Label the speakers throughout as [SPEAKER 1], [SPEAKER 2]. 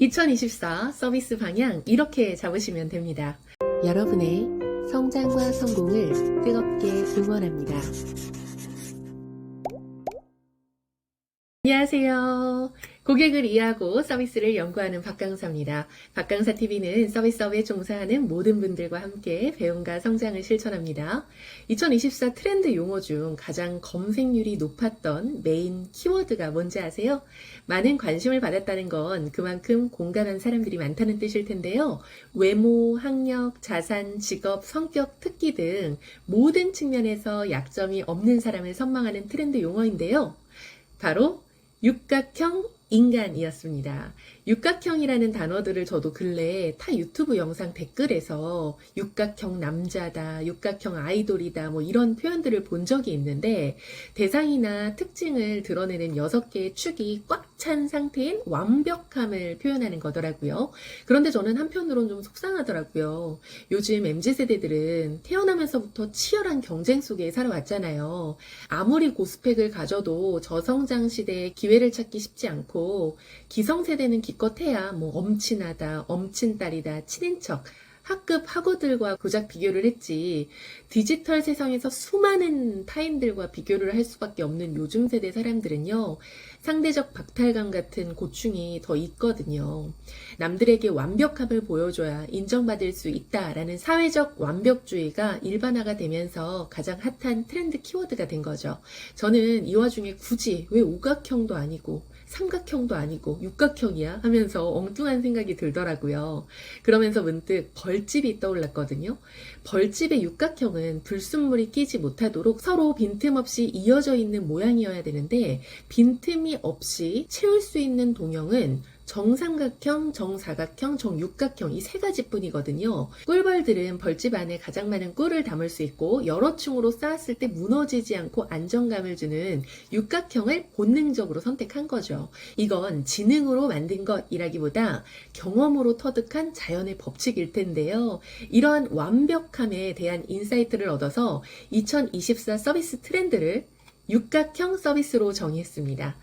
[SPEAKER 1] 2024 서비스 방향 이렇게 잡으시면 됩니다. 여러분의 성장과 성공을 뜨겁게 응원합니다. 안녕하세요. 고객을 이해하고 서비스를 연구하는 박강사입니다. 박강사TV는 서비스업에 종사하는 모든 분들과 함께 배움과 성장을 실천합니다. 2024 트렌드 용어 중 가장 검색률이 높았던 메인 키워드가 뭔지 아세요? 많은 관심을 받았다는 건 그만큼 공감한 사람들이 많다는 뜻일 텐데요. 외모, 학력, 자산, 직업, 성격, 특기 등 모든 측면에서 약점이 없는 사람을 선망하는 트렌드 용어인데요. 바로 육각형 인간이었습니다. 육각형이라는 단어들을 저도 근래에 타 유튜브 영상 댓글에서 육각형 남자다, 육각형 아이돌이다 뭐 이런 표현들을 본 적이 있는데 대상이나 특징을 드러내는 6개의 축이 꽉 찬 상태인 완벽함을 표현하는 거더라고요. 그런데 저는 한편으로는 좀 속상하더라고요. 요즘 MZ세대들은 태어나면서부터 치열한 경쟁 속에 살아왔잖아요. 아무리 고스펙을 가져도 저성장 시대에 기회를 찾기 쉽지 않고 기성세대는 기껏해야 뭐 엄친아다, 엄친딸이다, 친인척, 학급 학우들과 고작 비교를 했지 디지털 세상에서 수많은 타인들과 비교를 할 수밖에 없는 요즘 세대 사람들은요. 상대적 박탈감 같은 고충이 더 있거든요. 남들에게 완벽함을 보여줘야 인정받을 수 있다라는 사회적 완벽주의가 일반화가 되면서 가장 핫한 트렌드 키워드가 된 거죠. 저는 이 와중에 굳이 왜 오각형도 아니고 삼각형도 아니고 육각형이야 하면서 엉뚱한 생각이 들더라고요. 그러면서 문득 벌집이 떠올랐거든요. 벌집의 육각형은 불순물이 끼지 못하도록 서로 빈틈없이 이어져 있는 모양이어야 되는데 빈틈이 없이 채울 수 있는 동형은 정삼각형, 정사각형, 정육각형 이 3가지뿐이거든요. 꿀벌들은 벌집 안에 가장 많은 꿀을 담을 수 있고 여러 층으로 쌓았을 때 무너지지 않고 안정감을 주는 육각형을 본능적으로 선택한 거죠. 이건 지능으로 만든 것이라기보다 경험으로 터득한 자연의 법칙일 텐데요. 이러한 완벽함에 대한 인사이트를 얻어서 2024 서비스 트렌드를 육각형 서비스로 정의했습니다.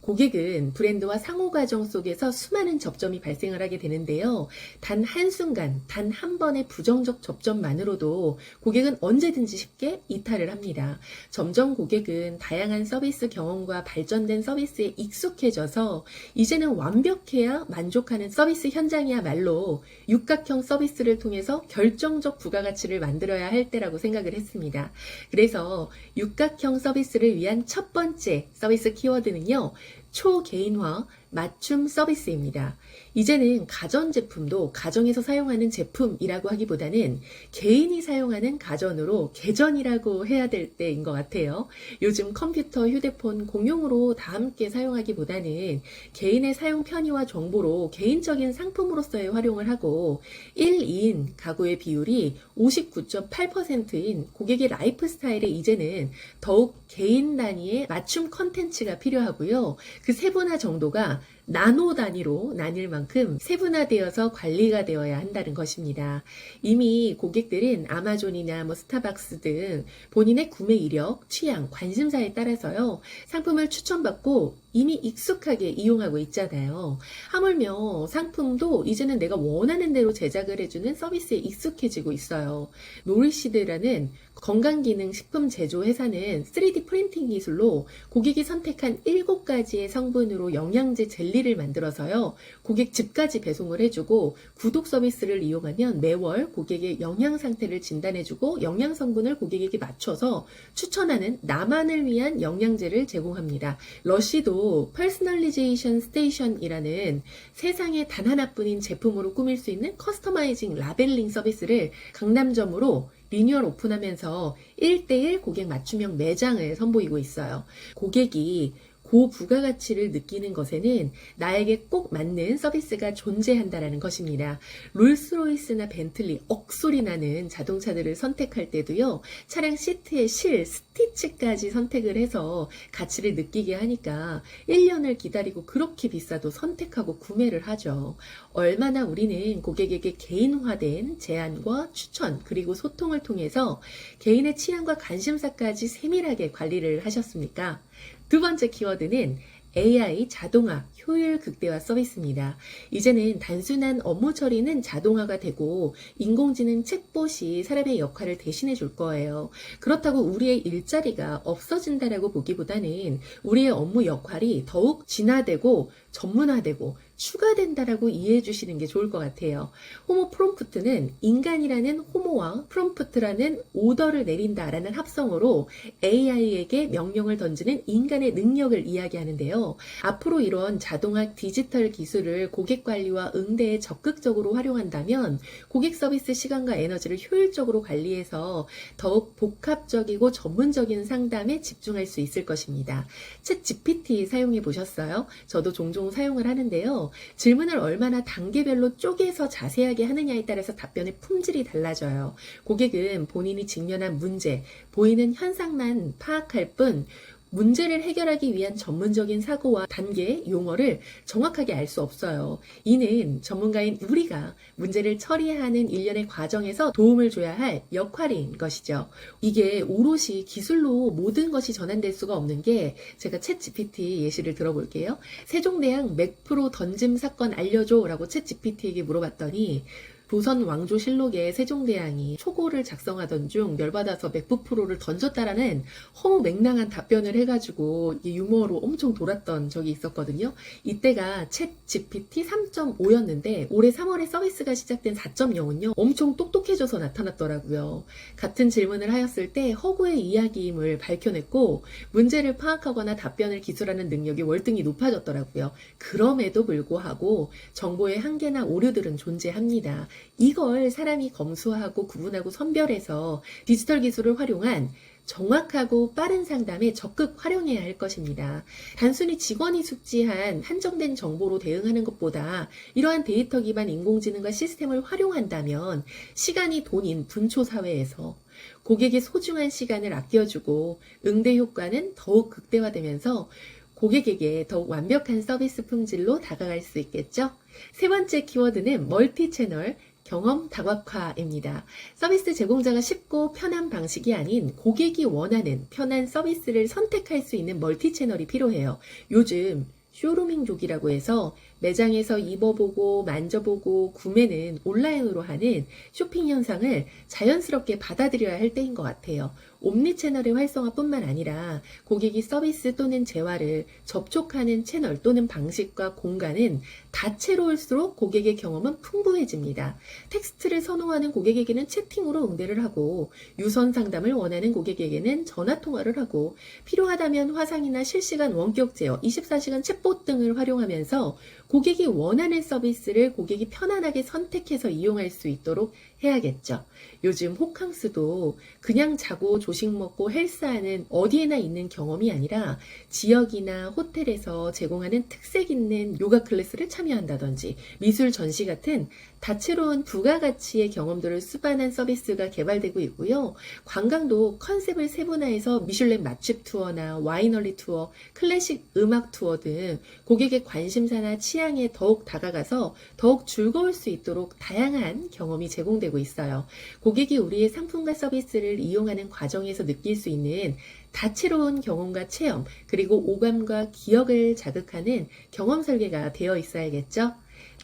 [SPEAKER 1] 고객은 브랜드와 상호 과정 속에서 수많은 접점이 발생을 하게 되는데요. 단 한순간, 단 한 번의 부정적 접점만으로도 고객은 언제든지 쉽게 이탈을 합니다. 점점 고객은 다양한 서비스 경험과 발전된 서비스에 익숙해져서 이제는 완벽해야 만족하는 서비스 현장이야말로 육각형 서비스를 통해서 결정적 부가가치를 만들어야 할 때라고 생각을 했습니다. 그래서 육각형 서비스를 위한 첫 번째 서비스 키워드는요. 초개인화 맞춤 서비스입니다. 이제는 가전제품도 가정에서 사용하는 제품이라고 하기보다는 개인이 사용하는 가전으로 개전이라고 해야 될 때인 것 같아요. 요즘 컴퓨터, 휴대폰 공용으로 다 함께 사용하기보다는 개인의 사용 편의와 정보로 개인적인 상품으로서의 활용을 하고 1인 가구의 비율이 59.8%인 고객의 라이프 스타일에 이제는 더욱 개인 단위의 맞춤 컨텐츠가 필요하고요. 그 세분화 정도가 나노 단위로 나뉠 만큼 세분화되어서 관리가 되어야 한다는 것입니다. 이미 고객들은 아마존이나 스타벅스 등 본인의 구매 이력, 취향, 관심사에 따라서요. 상품을 추천받고 이미 익숙하게 이용하고 있잖아요. 하물며 상품도 이제는 내가 원하는 대로 제작을 해주는 서비스에 익숙해지고 있어요. 노리시드라는 건강기능 식품 제조 회사는 3D 프린팅 기술로 고객이 선택한 7가지의 성분으로 영양제 젤리를 만들어서요. 고객 집까지 배송을 해주고 구독 서비스를 이용하면 매월 고객의 영양 상태를 진단해주고 영양 성분을 고객에게 맞춰서 추천하는 나만을 위한 영양제를 제공합니다. 러쉬도 퍼스널리제이션 스테이션이라는 세상에 단 하나뿐인 제품으로 꾸밀 수 있는 커스터마이징 라벨링 서비스를 강남점으로 리뉴얼 오픈하면서 1:1 고객 맞춤형 매장을 선보이고 있어요. 고객이 고부가가치를 느끼는 것에는 나에게 꼭 맞는 서비스가 존재한다는 것입니다. 롤스로이스나 벤틀리 억소리 나는 자동차들을 선택할 때도요. 차량 시트의 실, 스티치까지 선택을 해서 가치를 느끼게 하니까 1년을 기다리고 그렇게 비싸도 선택하고 구매를 하죠. 얼마나 우리는 고객에게 개인화된 제안과 추천 그리고 소통을 통해서 개인의 취향과 관심사까지 세밀하게 관리를 하셨습니까? 두 번째 키워드는 AI 자동화 효율 극대화 서비스입니다. 이제는 단순한 업무 처리는 자동화가 되고 인공지능 챗봇이 사람의 역할을 대신해 줄 거예요. 그렇다고 우리의 일자리가 없어진다라고 보기보다는 우리의 업무 역할이 더욱 진화되고 전문화되고 추가된다라고 이해해 주시는 게 좋을 것 같아요. 호모 프롬프트는 인간이라는 호모와 프롬프트라는 오더를 내린다라는 합성어로 AI에게 명령을 던지는 인간의 능력을 이야기하는데요. 앞으로 이런 자동화 디지털 기술을 고객 관리와 응대에 적극적으로 활용한다면 고객 서비스 시간과 에너지를 효율적으로 관리해서 더욱 복합적이고 전문적인 상담에 집중할 수 있을 것입니다. 챗 GPT 사용해 보셨어요? 저도 종종 사용을 하는데요. 질문을 얼마나 단계별로 쪼개서 자세하게 하느냐에 따라서 답변의 품질이 달라져요. 고객은 본인이 직면한 문제, 보이는 현상만 파악할 뿐 문제를 해결하기 위한 전문적인 사고와 단계, 용어를 정확하게 알 수 없어요. 이는 전문가인 우리가 문제를 처리하는 일련의 과정에서 도움을 줘야 할 역할인 것이죠. 이게 오롯이 기술로 모든 것이 전환될 수가 없는 게 제가 챗 GPT 예시를 들어볼게요. 세종대왕 맥프로 던짐 사건 알려줘 라고 챗 GPT에게 물어봤더니 조선 왕조실록에 세종대왕이 초고를 작성하던 중 열받아서 맥북프로를 던졌다라는 허무맹랑한 답변을 해가지고 유머로 엄청 돌았던 적이 있었거든요. 이때가 챗 GPT 3.5였는데 올해 3월에 서비스가 시작된 4.0은요. 엄청 똑똑해져서 나타났더라고요. 같은 질문을 하였을 때 허구의 이야기임을 밝혀냈고 문제를 파악하거나 답변을 기술하는 능력이 월등히 높아졌더라고요. 그럼에도 불구하고 정보의 한계나 오류들은 존재합니다. 이걸 사람이 검수하고 구분하고 선별해서 디지털 기술을 활용한 정확하고 빠른 상담에 적극 활용해야 할 것입니다. 단순히 직원이 숙지한 한정된 정보로 대응하는 것보다 이러한 데이터 기반 인공지능과 시스템을 활용한다면 시간이 돈인 분초 사회에서 고객의 소중한 시간을 아껴주고 응대 효과는 더욱 극대화되면서 고객에게 더욱 완벽한 서비스 품질로 다가갈 수 있겠죠? 세 번째 키워드는 멀티 채널 경험 다각화입니다. 서비스 제공자가 쉽고 편한 방식이 아닌 고객이 원하는 편한 서비스를 선택할 수 있는 멀티 채널이 필요해요. 요즘 쇼루밍족이라고 해서 매장에서 입어보고 만져보고 구매는 온라인으로 하는 쇼핑 현상을 자연스럽게 받아들여야 할 때인 것 같아요. 옴니 채널의 활성화뿐만 아니라 고객이 서비스 또는 재화를 접촉하는 채널 또는 방식과 공간은 다채로울수록 고객의 경험은 풍부해집니다. 텍스트를 선호하는 고객에게는 채팅으로 응대를 하고 유선 상담을 원하는 고객에게는 전화 통화를 하고 필요하다면 화상이나 실시간 원격 제어, 24시간 챗봇 등을 활용하면서 고객이 원하는 서비스를 고객이 편안하게 선택해서 이용할 수 있도록 해야겠죠. 요즘 호캉스도 그냥 자고 조식 먹고 헬스하는 어디에나 있는 경험이 아니라 지역이나 호텔에서 제공하는 특색 있는 요가 클래스를 참여한다든지 미술 전시 같은 다채로운 부가가치의 경험들을 수반한 서비스가 개발되고 있고요. 관광도 컨셉을 세분화해서 미슐랭 맛집 투어나 와이너리 투어, 클래식 음악 투어 등 고객의 관심사나 취향에 더욱 다가가서 더욱 즐거울 수 있도록 다양한 경험이 제공되고 있어요. 고객이 우리의 상품과 서비스를 이용하는 과정에서 느낄 수 있는 다채로운 경험과 체험, 그리고 오감과 기억을 자극하는 경험 설계가 되어 있어야겠죠?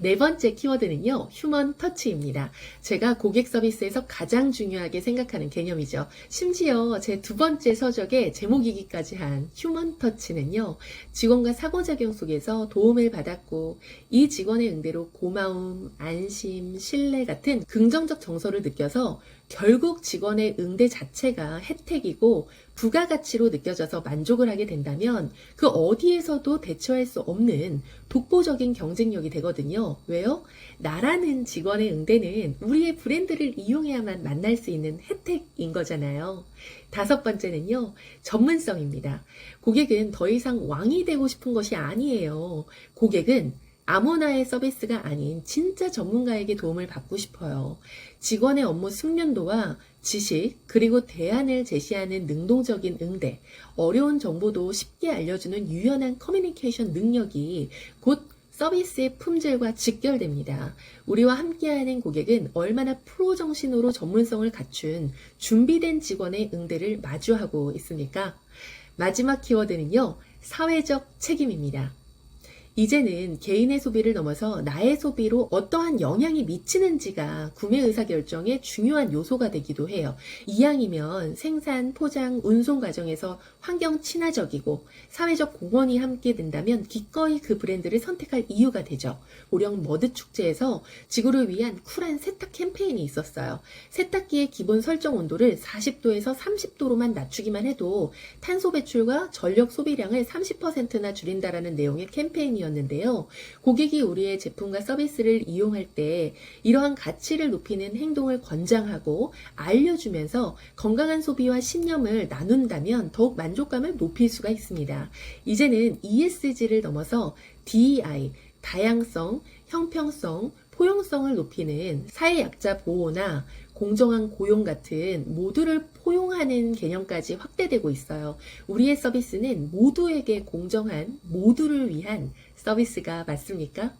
[SPEAKER 1] 네 번째 키워드는요, 휴먼 터치입니다. 제가 고객 서비스에서 가장 중요하게 생각하는 개념이죠. 심지어 제 두 번째 서적에 제목이기까지 한 휴먼 터치는요, 직원과 상호작용 속에서 도움을 받았고 이 직원의 응대로 고마움, 안심, 신뢰 같은 긍정적 정서를 느껴서 결국 직원의 응대 자체가 혜택이고 부가가치로 느껴져서 만족을 하게 된다면 그 어디에서도 대처할 수 없는 독보적인 경쟁력이 되거든요. 왜요? 나라는 직원의 응대는 우리의 브랜드를 이용해야만 만날 수 있는 혜택인 거잖아요. 다섯 번째는요, 전문성입니다. 고객은 더 이상 왕이 되고 싶은 것이 아니에요. 고객은 아무나의 서비스가 아닌 진짜 전문가에게 도움을 받고 싶어요. 직원의 업무 숙련도와 지식, 그리고 대안을 제시하는 능동적인 응대, 어려운 정보도 쉽게 알려주는 유연한 커뮤니케이션 능력이 곧 서비스의 품질과 직결됩니다. 우리와 함께하는 고객은 얼마나 프로 정신으로 전문성을 갖춘 준비된 직원의 응대를 마주하고 있습니까? 마지막 키워드는요, 사회적 책임입니다. 이제는 개인의 소비를 넘어서 나의 소비로 어떠한 영향이 미치는지가 구매 의사결정의 중요한 요소가 되기도 해요. 이왕이면 생산, 포장, 운송 과정에서 환경 친화적이고 사회적 공헌이 함께 된다면 기꺼이 그 브랜드를 선택할 이유가 되죠. 고령 머드 축제에서 지구를 위한 쿨한 세탁 캠페인이 있었어요. 세탁기의 기본 설정 온도를 40도에서 30도로만 낮추기만 해도 탄소 배출과 전력 소비량을 30%나 줄인다라는 내용의 캠페인이었는데요. 고객이 우리의 제품과 서비스를 이용할 때 이러한 가치를 높이는 행동을 권장하고 알려주면서 건강한 소비와 신념을 나눈다면 더욱 만족감을 높일 수가 있습니다. 이제는 ESG를 넘어서 DEI, 다양성, 형평성, 포용성을 높이는 사회약자 보호나 공정한 고용 같은 모두를 포용하는 개념까지 확대되고 있어요. 우리의 서비스는 모두에게 공정한, 모두를 위한 서비스가 맞습니까?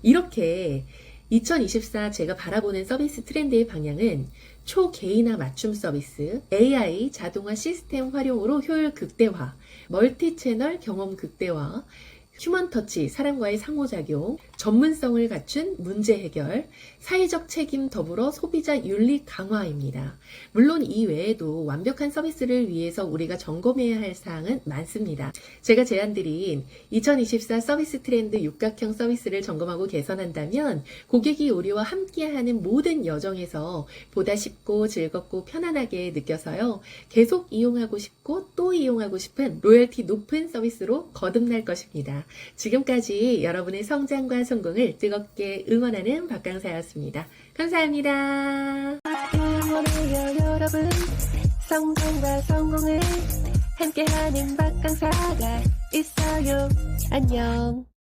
[SPEAKER 1] 이렇게 2024 제가 바라보는 서비스 트렌드의 방향은 초개인화 맞춤 서비스, AI 자동화 시스템 활용으로 효율 극대화, 멀티 채널 경험 극대화, 휴먼 터치, 사람과의 상호작용, 전문성을 갖춘 문제 해결, 사회적 책임 더불어 소비자 윤리 강화입니다. 물론 이 외에도 완벽한 서비스를 위해서 우리가 점검해야 할 사항은 많습니다. 제가 제안드린 2024 서비스 트렌드 육각형 서비스를 점검하고 개선한다면 고객이 우리와 함께하는 모든 여정에서 보다 쉽고 즐겁고 편안하게 느껴서요. 계속 이용하고 싶고 또 이용하고 싶은 로열티 높은 서비스로 거듭날 것입니다. 지금까지 여러분의 성장과 성공을 뜨겁게 응원하는 박강사였습니다. 감사합니다. 응원해요 여러분, 성장과 성공을 함께하는 박강사가 있어요. 안녕.